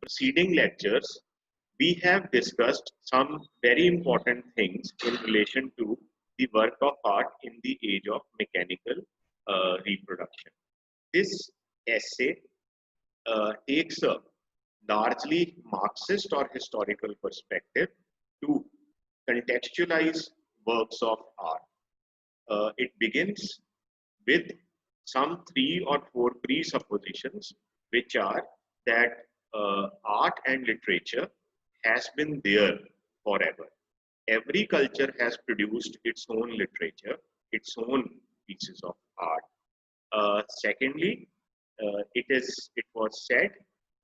preceding lectures, we have discussed some very important things in relation to the work of art in the age of mechanical reproduction. This essay takes a largely Marxist or historical perspective to contextualize works of art. It begins with some 3 or 4 presuppositions, which are that art and literature has been there forever. Every culture has produced its own literature, its own pieces of art. Secondly, it was said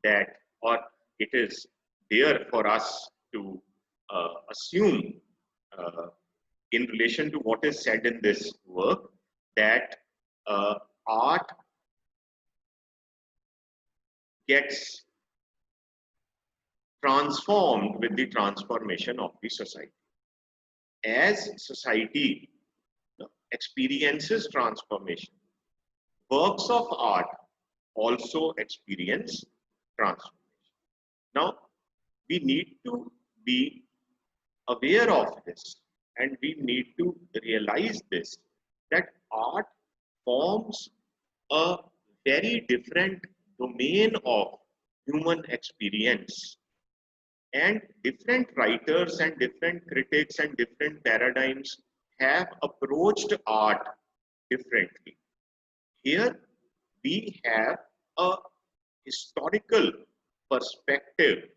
that, or it is there for us to assume in relation to what is said in this work, that art gets transformed with the transformation of the society. As society experiences transformation, works of art also experience transformation. Now, we need to be aware of this, and we need to realize this, that art forms a very different domain of human experience, and different writers and different critics and different paradigms have approached art differently. Here we have a historical perspective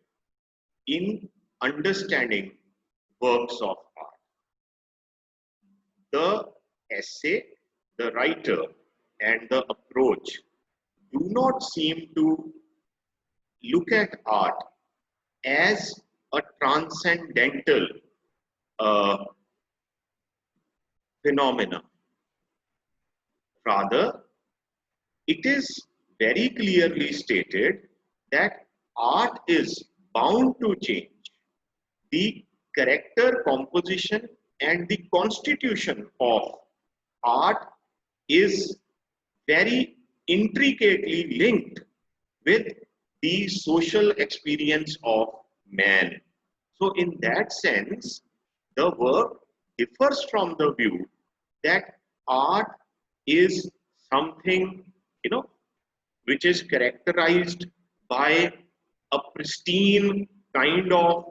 in understanding works of art. The essay, the writer, and the approach do not seem to look at art as a transcendental phenomena. Rather, it is very clearly stated that art is bound to change. The character, composition, and the constitution of art is very intricately linked with the social experience of man. So in that sense, the work differs from the view that art is something, which is characterized by a pristine kind of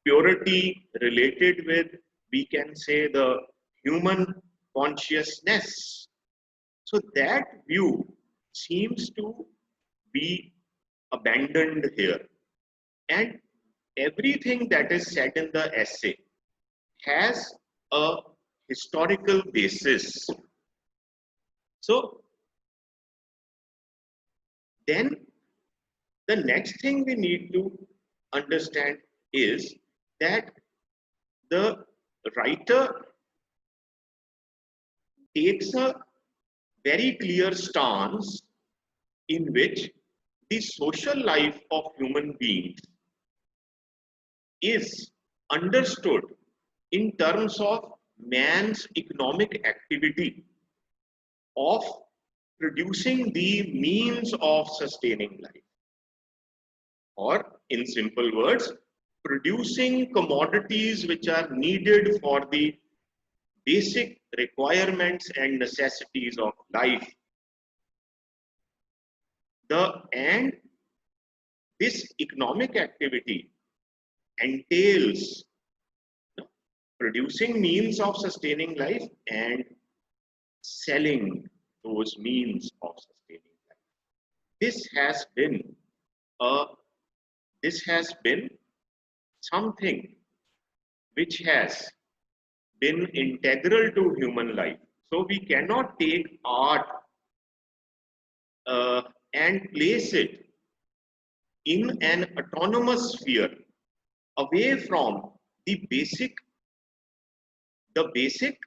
purity related with, we can say, the human consciousness. So that view seems to be abandoned here. And everything that is said in the essay has a historical basis. So then the next thing we need to understand is that the writer takes a very clear stance in which the social life of human beings is understood in terms of man's economic activity of producing the means of sustaining life, or in simple words, producing commodities which are needed for the basic requirements and necessities of life. And this economic activity entails producing means of sustaining life and selling those means of sustaining life. This has been something which has been integral to human life. So we cannot take art and place it in an autonomous sphere away from the basic the basic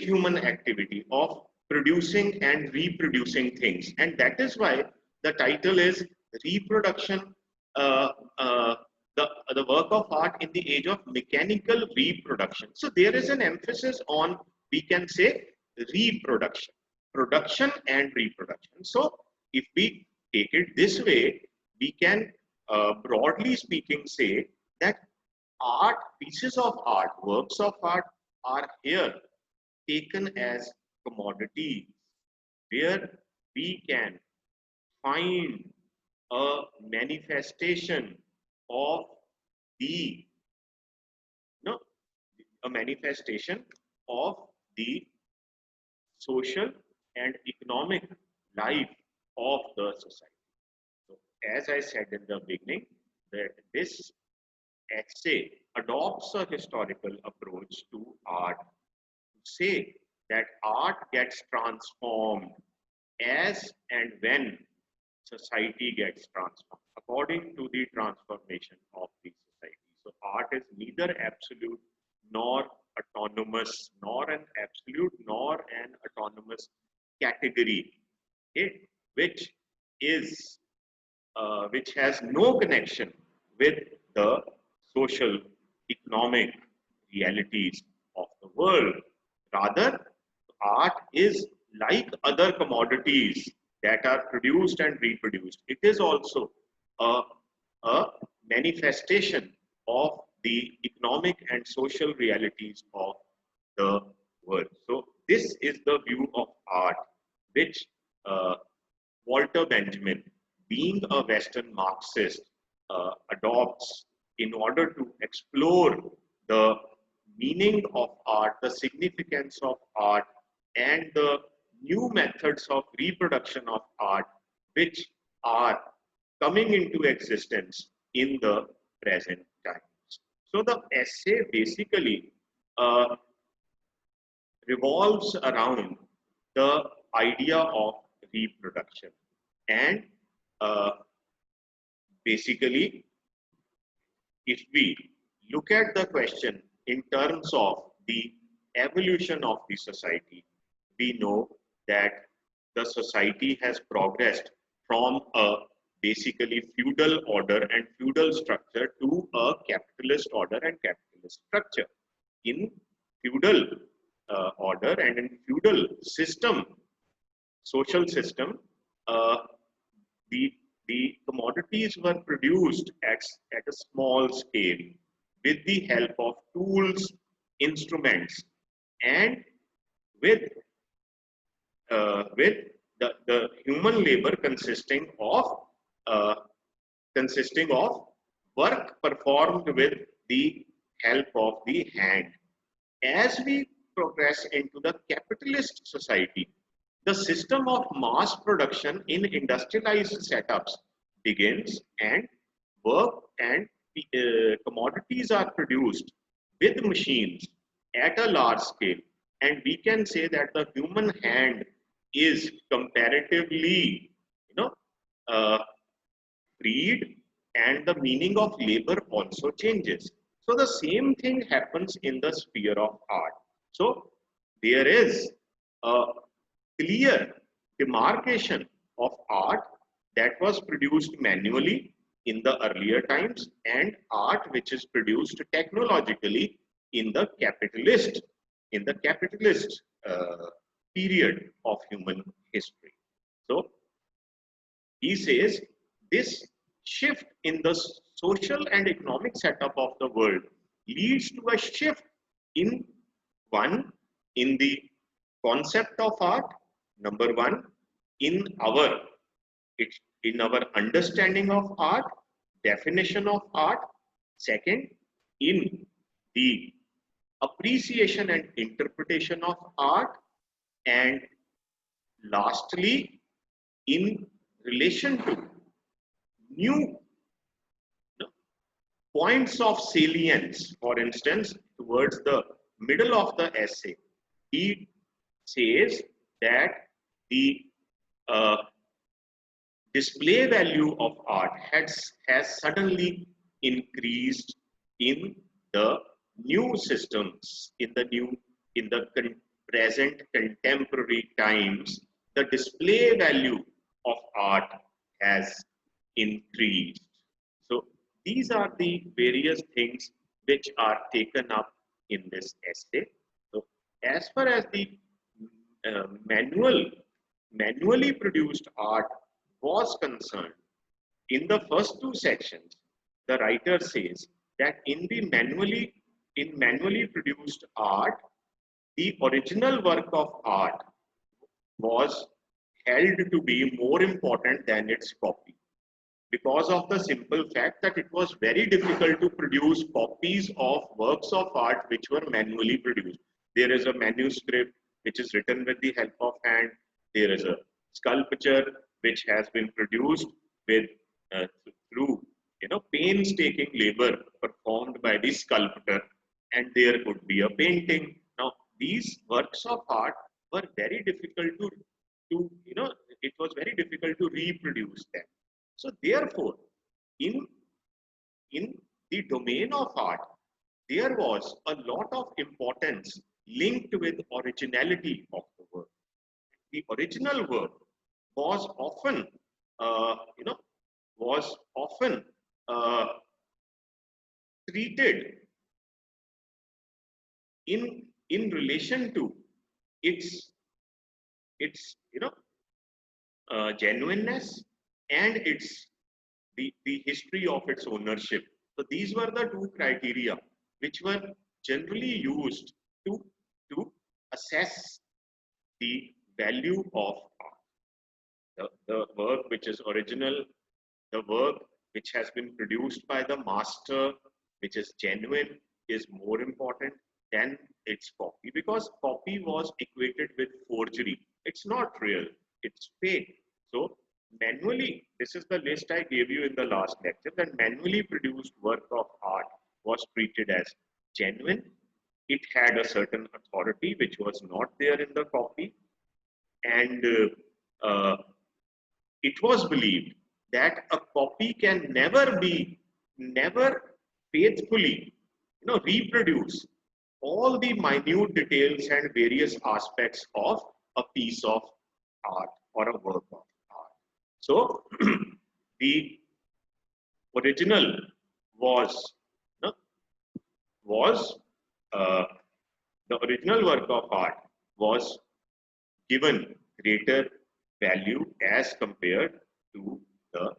human activity of producing and reproducing things. And that is why the title is Reproduction, the work of art in the age of mechanical reproduction. So there is an emphasis on we can say reproduction, production and reproduction. So if we take it this way, we can broadly speaking say that art, pieces of art, works of art are here taken as commodities where we can find a manifestation of the no a manifestation of the social and economic life of the society. So, as I said in the beginning, that this essay adopts a historical approach to art to say that art gets transformed as and when society gets transformed according to the transformation of the society. So art is neither absolute nor autonomous, nor an absolute nor an autonomous category, okay, which is which has no connection with the social economic realities of the world. Rather, art is like other commodities that are produced and reproduced. It is also a, a manifestation of the economic and social realities of the world. So this is the view of art, which Walter Benjamin, being a Western Marxist, adopts in order to explore the meaning of art, the significance of art, and the new methods of reproduction of art, which are coming into existence in the present times. So the essay basically revolves around the idea of reproduction and uh, basically if we look at the question in terms of the evolution of the society, we know that the society has progressed from a basically feudal order and feudal structure to a capitalist order and capitalist structure. In feudal order and in feudal system, social system, uh, the, the commodities were produced at a small scale with the help of tools, instruments, and with, with the human labor uh, consisting of work performed with the help of the hand. As we progress into the capitalist society, the system of mass production in industrialized setups begins and work and commodities are produced with machines at a large scale. And we can say that the human hand is comparatively, uh, freed and the meaning of labor also changes. So the same thing happens in the sphere of art. So there is a clear demarcation of art that was produced manually in the earlier times and art which is produced technologically in the capitalist period of human history. So he says this shift in the social and economic setup of the world leads to a shift in one, in the concept of art, number one, in our in our understanding of art, definition of art, second, in the appreciation and interpretation of art, and lastly, in relation to new points of salience. For instance, towards the middle of the essay, he says that the uh, display value of art has suddenly increased in the new systems, in the present contemporary times. The display value of art has increased. So these are the various things which are taken up in this essay. So as far as the manually produced art was concerned, in the first two sections, the writer says that in manually produced art, the original work of art was held to be more important than its copy, because of the simple fact that it was very difficult to produce copies of works of art which were manually produced. There is a manuscript which is written with the help of hand. There is a sculpture which has been produced with through painstaking labor performed by the sculptor, and there could be a painting. Now these works of art were very difficult to it was very difficult to reproduce them. So therefore, in, in the domain of art, there was a lot of importance linked with originality of the work. The original work was often, uh, you know, was often uh, treated in relation to its genuineness and the history of its ownership. So these were the two criteria which were generally used to, to assess the value of art. The work which is original, the work which has been produced by the master, which is genuine, is more important than its copy, because copy was equated with forgery. It's not real, it's fake. So manually, this is the list I gave you in the last lecture, that manually produced work of art was treated as genuine. It had a certain authority which was not there in the copy, and it was believed that a copy can never faithfully reproduce all the minute details and various aspects of a piece of art or a work of art. So the original was you know, was uh, the original work of art was given greater value as compared to the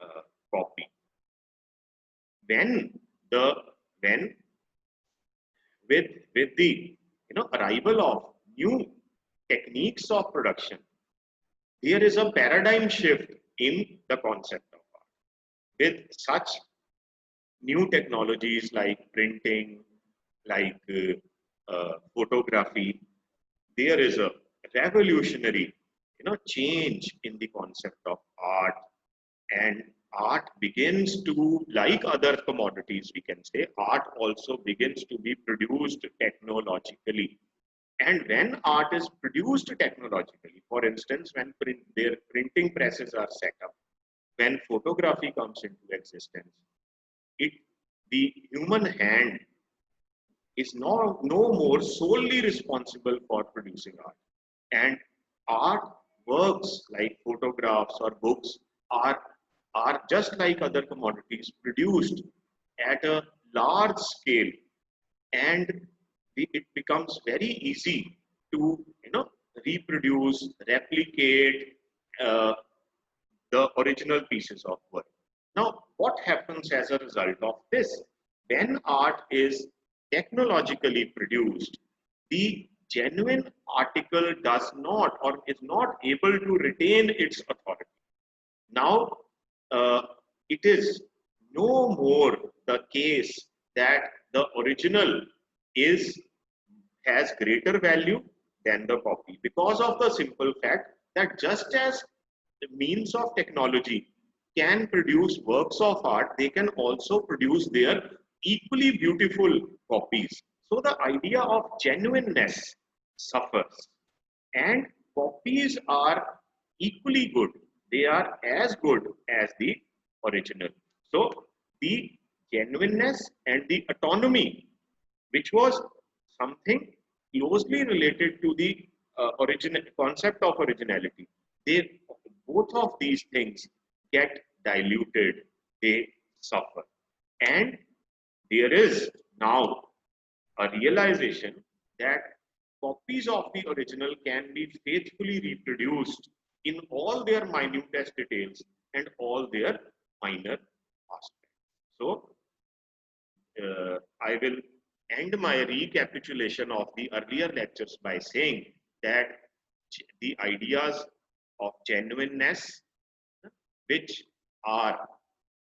uh, copy. When the when with the arrival of new techniques of production, there is a paradigm shift in the concept of art. With such new technologies like printing, like photography, there is a revolutionary change in the concept of art, and art begins to, like other commodities, we can say, art also begins to be produced technologically. And when art is produced technologically, for instance, when their printing presses are set up, when photography comes into existence, it the human hand is no more solely responsible for producing art. And art works like photographs or books are, are just like other commodities, produced at a large scale, and it becomes very easy to reproduce, replicate uh, the original pieces of work. Now, what happens as a result of this? When art is technologically produced, the genuine article does not or is not able to retain its authority. Now, uh, it is no more the case that the original is has greater value than the copy, because of the simple fact that just as the means of technology can produce works of art, they can also produce their equally beautiful copies. So the idea of genuineness suffers, and copies are equally good. They are as good as the original. So the genuineness and the autonomy, which was something closely related to the original concept of originality, they, both of these things get diluted, they suffer. And there is now a realization that copies of the original can be faithfully reproduced in all their minutest details and all their minor aspects. So, I will end my recapitulation of the earlier lectures by saying that the ideas of genuineness, which are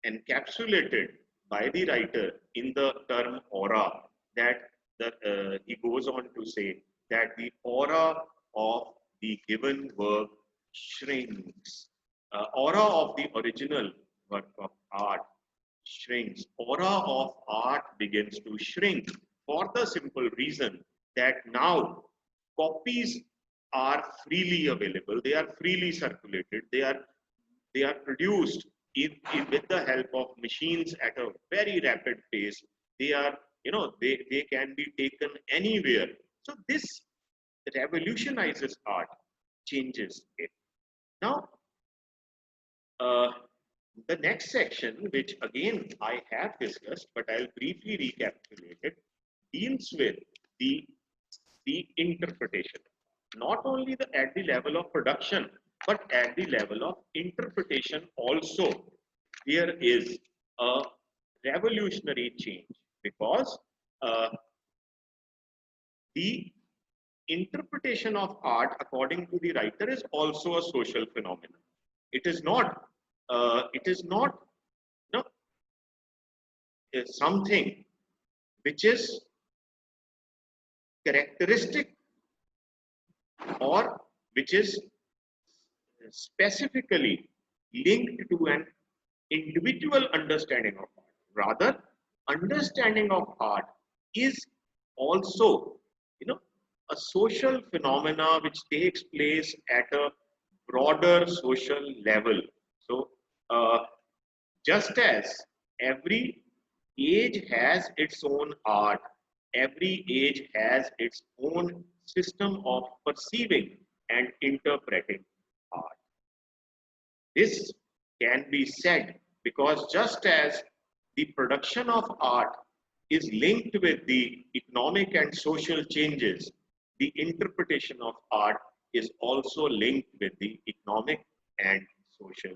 encapsulated by the writer in the term aura, that he goes on to say that the aura of the given work shrinks. Aura of the original work of art shrinks. Aura of art begins to shrink for the simple reason that now copies are freely available, they are freely circulated, they are produced with the help of machines at a very rapid pace. They are, they can be taken anywhere. So this revolutionizes art, changes it. Now, uh, the next section, which again I have discussed, but I'll briefly recapitulate it, deals with the, the interpretation. Not only at the level of production, but at the level of interpretation also. There is a revolutionary change because the interpretation of art, according to the writer, is also a social phenomenon. It is not. It is not. No, something which is characteristic or which is specifically linked to an individual understanding of art. Rather, understanding of art is also, a social phenomena which takes place at a broader social level. So, just as every age has its own art, every age has its own system of perceiving and interpreting art. This can be said because just as the production of art is linked with the economic and social changes, the interpretation of art is also linked with the economic and social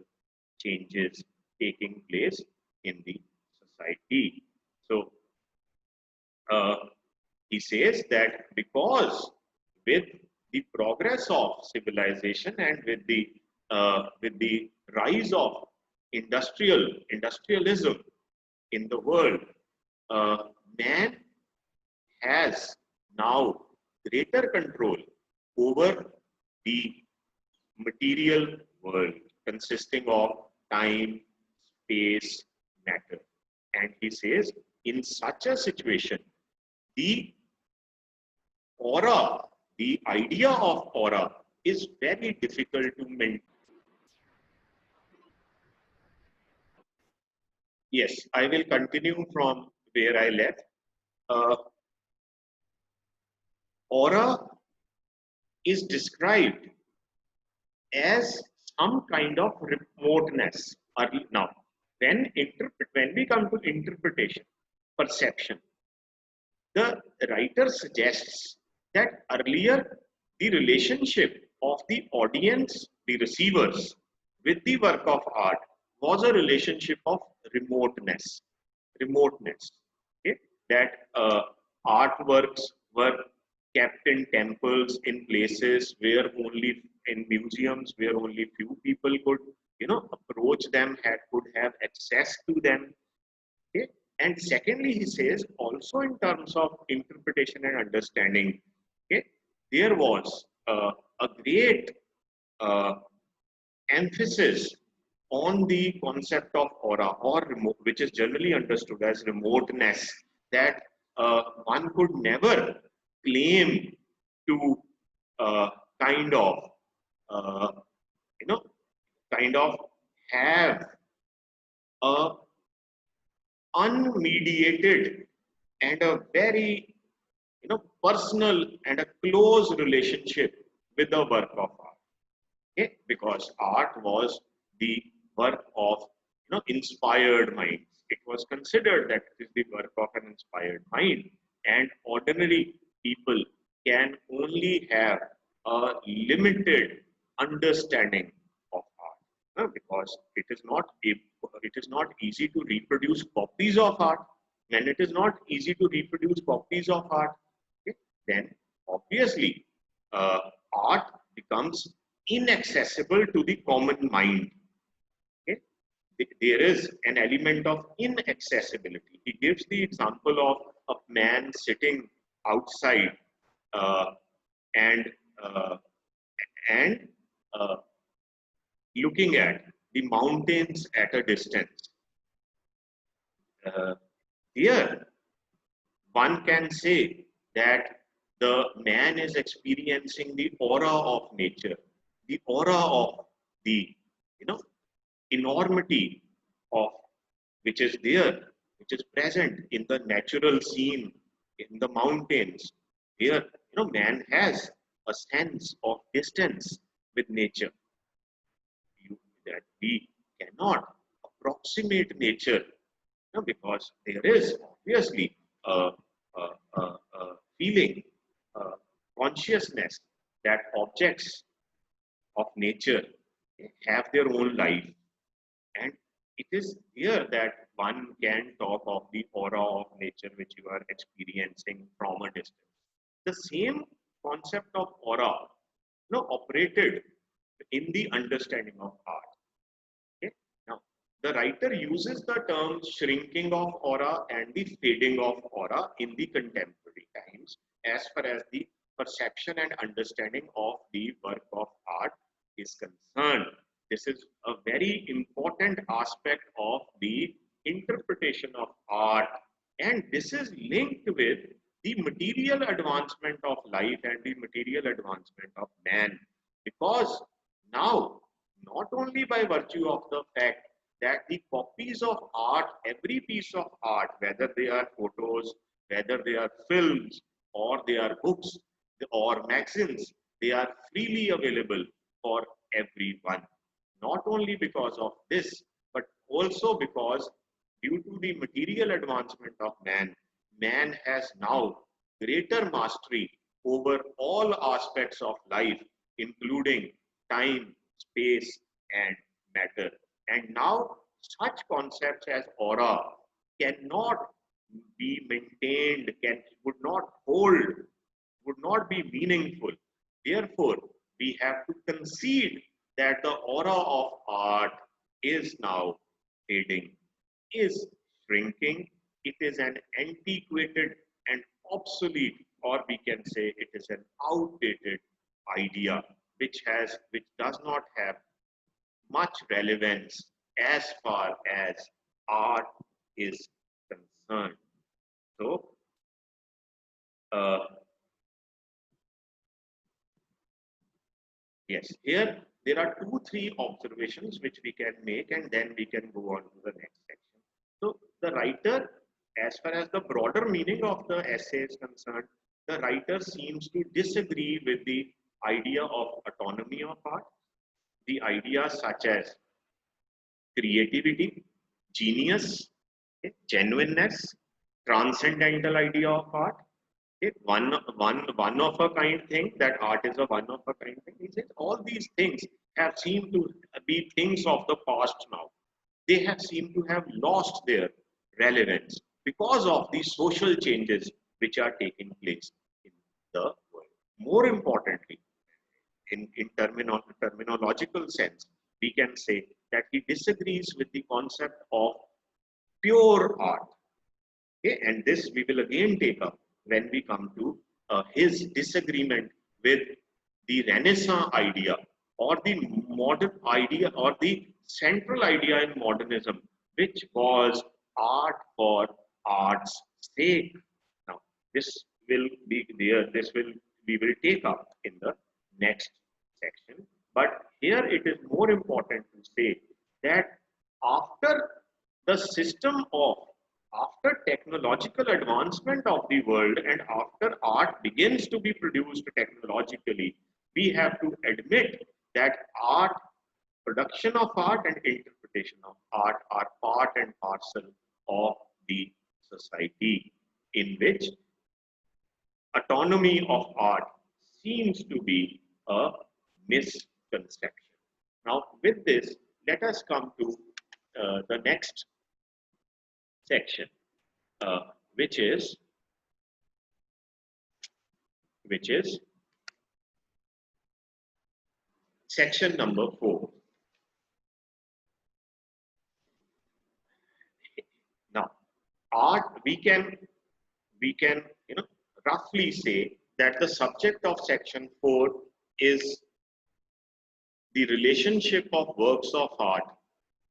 changes taking place in the society. So, uh, he says that because with the progress of civilization and with the rise of industrialism in the world, uh, man has now greater control over the material world consisting of time, space, matter. And he says, in such a situation, the aura, the idea of aura is very difficult to maintain. Yes, I will continue from where I left. Uh, aura is described as some kind of remoteness. Now, when we come to interpretation, perception, the writer suggests that earlier the relationship of the audience, the receivers, with the work of art was a relationship of remoteness. Remoteness. Okay? That artworks were kept in temples, in places where only in museums where only few people could, approach them, could have access to them. Okay? And secondly, he says also in terms of interpretation and understanding, okay, there was a great uh, emphasis on the concept of aura or remote, which is generally understood as remoteness, that one could never claim to uh, kind of, uh, you know, kind of have a unmediated and a very personal and a close relationship with the work of art. Okay? Because art was the work of inspired minds. It was considered that it is the work of an inspired mind, and ordinary people can only have a limited understanding of art, because it is not easy to reproduce copies of art. When it is not easy to reproduce copies of art, okay, then obviously uh, art becomes inaccessible to the common mind. Okay? There is an element of inaccessibility. He gives the example of a man sitting outside uh, and uh, and uh, looking at the mountains at a distance. Uh, Here, one can say that the man is experiencing the aura of nature, the aura of the, you know, enormity of which is there, which is present in the natural scene, in the mountains. Here, man has a sense of distance with nature. That we cannot approximate nature, because there is obviously a feeling, a consciousness that objects of nature have their own life. And it is here that one can talk of the aura of nature which you are experiencing from a distance. The same concept of aura, operated in the understanding of art. Okay? Now, the writer uses the terms shrinking of aura and the fading of aura in the contemporary times as far as the perception and understanding of the work of art is concerned. This is a very important aspect of the interpretation of art, and this is linked with the material advancement of life and the material advancement of man, because now, not only by virtue of the fact that the copies of art, every piece of art, whether they are photos, whether they are films, or they are books or magazines, they are freely available for everyone. Not only because of this, but also because due to the material advancement of man, man has now greater mastery over all aspects of life, including time, space, and matter. And now, such concepts as aura cannot be maintained, would not hold, would not be meaningful. Therefore, we have to concede that the aura of art is now fading, is shrinking. It is an antiquated and obsolete, or we can say it is an outdated idea, which does not have much relevance as far as art is concerned. So, uh, yes, here there are two, three observations which we can make, and then we can go on to the next section. So, the writer, as far as the broader meaning of the essay is concerned, the writer seems to disagree with the idea of autonomy of art, the ideas such as creativity, genius, okay, genuineness, transcendental idea of art, okay, one of a kind thing, that art is a one of a kind thing. He says all these things have seemed to be things of the past now. They have seemed to have lost their relevance because of the social changes which are taking place in the world. More importantly, in terminological sense, we can say that he disagrees with the concept of pure art. Okay? And this we will again take up when we come to his disagreement with the Renaissance idea, or the modern idea, or the central idea in modernism, which was art for art's sake. Now, this will be there, this will we will take up in the next section. But here it is more important to say that after the system of after technological advancement of the world and after art begins to be produced technologically, we have to admit that art, production of art and interpretation of art are part and parcel of the society in which autonomy of art seems to be a misconception. Now, with this, let us come to the next section, uh, which is which is section number 4. Now, art we can roughly say that the subject of section 4 is the relationship of works of art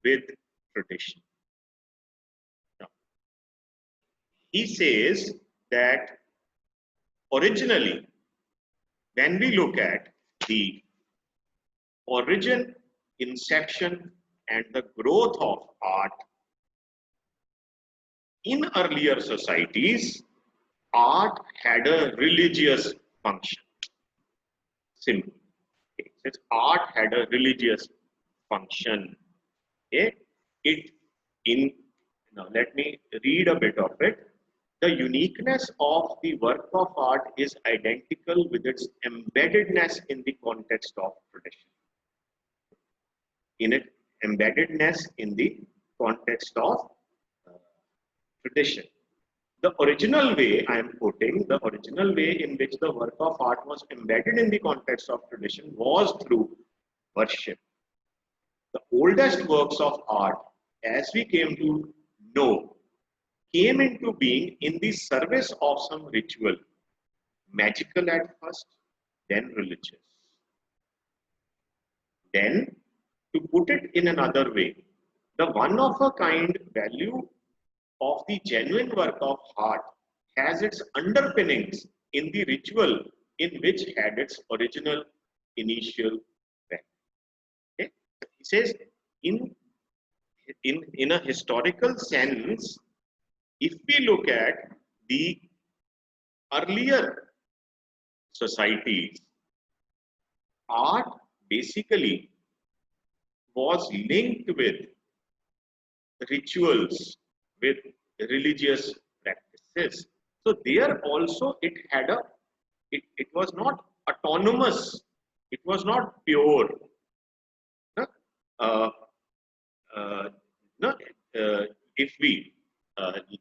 with tradition. Now, he says that originally, when we look at the origin, inception, and the growth of art in earlier societies, art had a religious function. Simple. Okay. Since art had a religious function, okay, it in now let me read a bit of it. The uniqueness of the work of art is identical with its embeddedness in the context of tradition. In its embeddedness in the context of uh, tradition. The original way, I am quoting, the original way in which the work of art was embedded in the context of tradition was through worship. The oldest works of art, as we came to know, came into being in the service of some ritual, magical at first, then religious. Then, to put it in another way, the one of a kind value of the genuine work of art has its underpinnings in the ritual in which had its original initial value. Okay? He says, in a historical sense, if we look at the earlier societies, art basically was linked with rituals, with religious practices. So there also it was not autonomous, it was not pure. No? Uh, uh, no, if we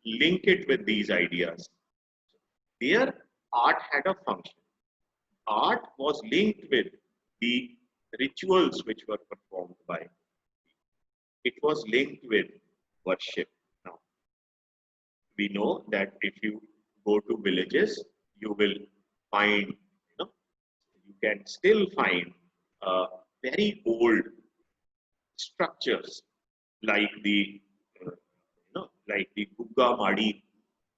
link it with these ideas, there art had a function. Art was linked with the rituals which were performed by. It was linked with worship. Now, we know that if you go to villages, you will find, you can still find very old structures like the Gugga Madi,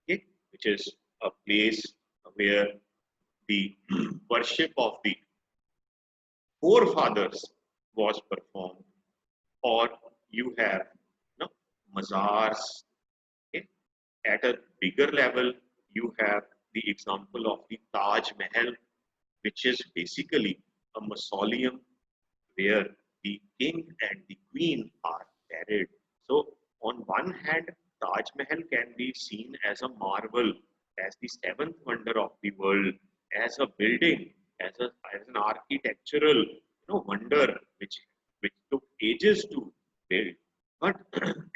okay, which is a place where the worship of the forefathers was performed, or you have mazars. Okay. At a bigger level, you have the example of the Taj Mahal, which is basically a mausoleum where the king and the queen are buried. So, on one hand, Taj Mahal can be seen as a marvel, as the seventh wonder of the world, as a building, as an architectural wonder which took ages to build. But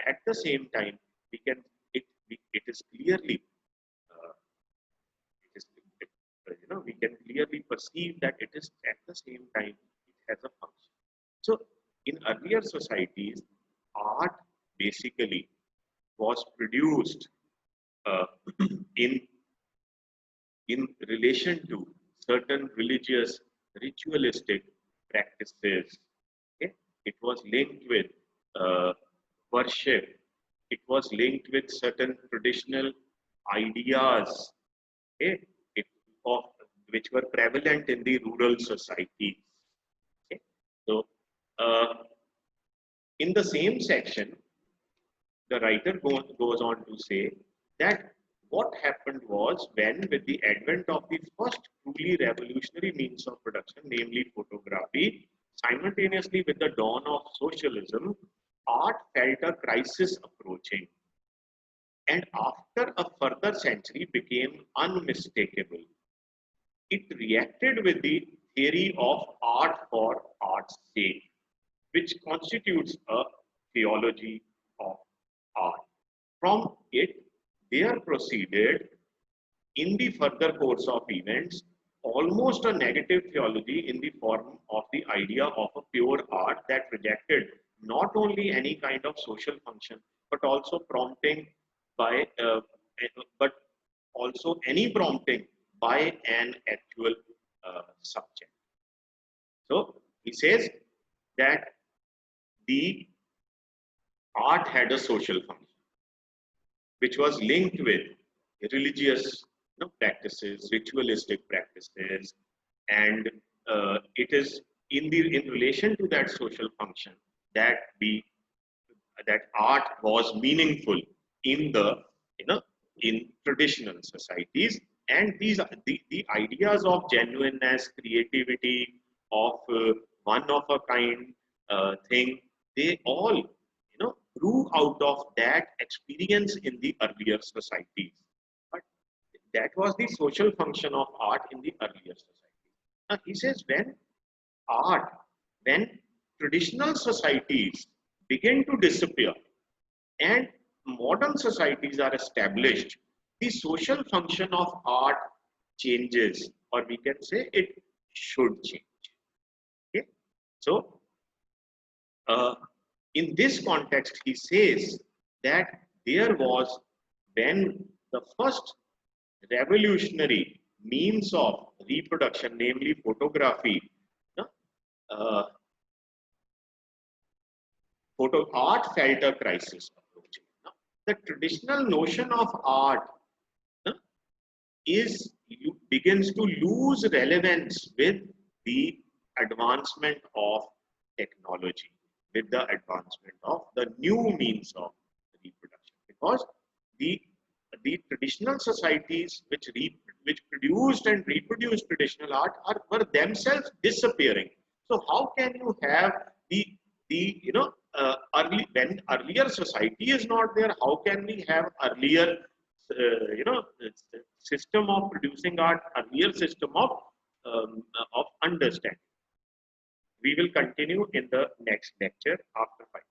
at the same time, we can it is clearly uh, it is we can clearly perceive that it is at the same time it has a function. So in earlier societies, art basically was produced uh, in in relation to certain religious ritualistic practices. Okay? It was linked with worship. It was linked with certain traditional ideas, okay? it, of, which were prevalent in the rural societies. Okay? So, uh, in the same section, the writer goes on to say that what happened was when, with the advent of the first truly revolutionary means of production, namely photography, simultaneously with the dawn of socialism, art felt a crisis approaching, and after a further century became unmistakable. it reacted with the theory of art for art's sake, which constitutes a theology of art. From it, there proceeded, in the further course of events, almost a negative theology in the form of the idea of a pure art that rejected not only any kind of social function, but also prompting by, but also any prompting by an actual subject. So he says that the art had a social function, which was linked with religious, practices, ritualistic practices, and it is in relation to that social function that the that art was meaningful in the, in traditional societies, and the ideas of genuineness, creativity, of one of a kind thing, they all grew out of that experience in the earlier societies. But that was the social function of art in the earlier societies. Now he says art, when traditional societies begin to disappear and modern societies are established, the social function of art changes, or we can say it should change. Okay? So, in this context, he says that there was, when the first revolutionary means of reproduction, namely photography, uh, photo art felt a crisis approaching. Now, the traditional notion of art begins to lose relevance with the advancement of technology, with the advancement of the new means of reproduction, because the traditional societies which produced and reproduced traditional art were themselves disappearing. So how can you have the early, when earlier society is not there, how can we have earlier system of producing art, earlier system of understanding? We will continue in the next lecture after 5.